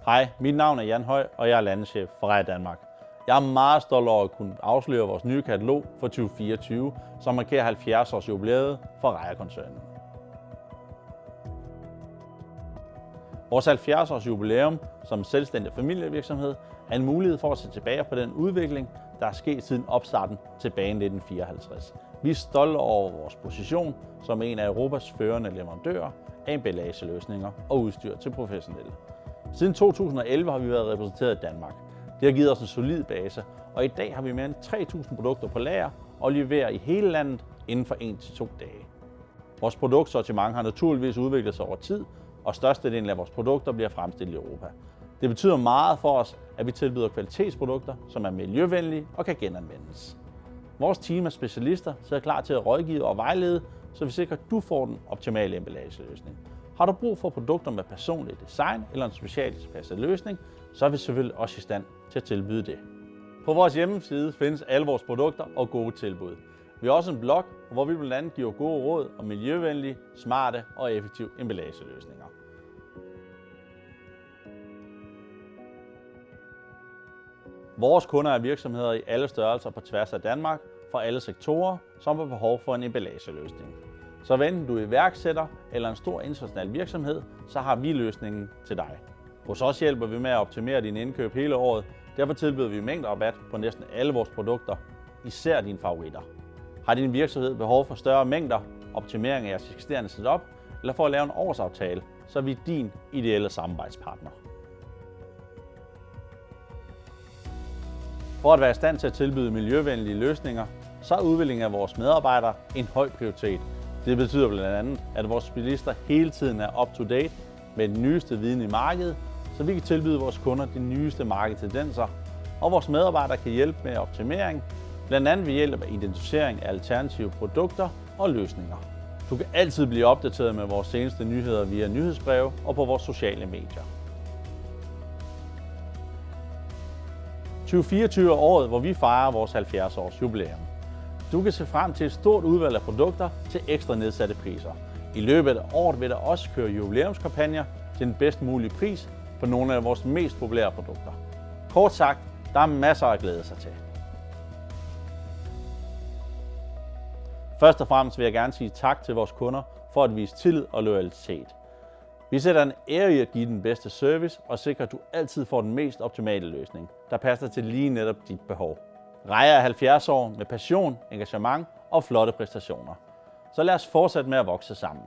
Hej, mit navn er Jan Høj, og jeg er landeschef for Reja Danmark. Jeg er meget stolt over at kunne afsløre vores nye katalog for 2024, som markerer 70 års jubilæet for Reja-koncernen. Vores 70 års jubilæum som selvstændig familievirksomhed er en mulighed for at se tilbage på den udvikling, der er sket siden opstarten tilbage i 1954. Vi er stolte over vores position som en af Europas førende leverandører af emballageløsninger og udstyr til professionelle. Siden 2011 har vi været repræsenteret i Danmark. Det har givet os en solid base, og i dag har vi mere end 3.000 produkter på lager og leverer i hele landet inden for 1-2 dage. Vores produktsortiment har naturligvis udviklet sig over tid, og størstedelen af vores produkter bliver fremstillet i Europa. Det betyder meget for os, at vi tilbyder kvalitetsprodukter, som er miljøvenlige og kan genanvendes. Vores team af specialister sidder klar til at rådgive og vejlede, så vi sikrer, at du får den optimale emballageløsning. Har du brug for produkter med personligt design eller en specialtilpasset løsning, så er vi selvfølgelig også i stand til at tilbyde det. På vores hjemmeside findes alle vores produkter og gode tilbud. Vi har også en blog, hvor vi blandt andet giver gode råd om miljøvenlige, smarte og effektive emballageløsninger. Vores kunder er virksomheder i alle størrelser på tværs af Danmark, fra alle sektorer, som har behov for en emballageløsning. Så hvad enten du er iværksætter eller en stor international virksomhed, så har vi løsningen til dig. Hos os hjælper vi med at optimere dine indkøb hele året. Derfor tilbyder vi mængderabat på næsten alle vores produkter, især dine favoritter. Har din virksomhed behov for større mængder, optimering af jeres eksisterende setup, eller for at lave en årsaftale, så er vi din ideelle samarbejdspartner. For at være i stand til at tilbyde miljøvenlige løsninger, så er udviklingen af vores medarbejdere en høj prioritet. Det betyder blandt andet, at vores specialister hele tiden er up to date med den nyeste viden i markedet, så vi kan tilbyde vores kunder de nyeste markedstendenser, og vores medarbejdere kan hjælpe med optimering, blandt andet ved hjælp af identificering af alternative produkter og løsninger. Du kan altid blive opdateret med vores seneste nyheder via nyhedsbreve og på vores sociale medier. 2024 er året, hvor vi fejrer vores 70 års jubilæum. Du kan se frem til et stort udvalg af produkter til ekstra nedsatte priser. I løbet af året vil der også køre jubilæumskampagner til den bedst mulige pris på nogle af vores mest populære produkter. Kort sagt, der er masser at glæde sig til. Først og fremmest vil jeg gerne sige tak til vores kunder for at vise tillid og loyalitet. Vi sætter en ære i at give den bedste service og sikre, at du altid får den mest optimale løsning, der passer til lige netop dit behov. Reja er 70 år med passion, engagement og flotte præstationer. Så lad os fortsætte med at vokse sammen.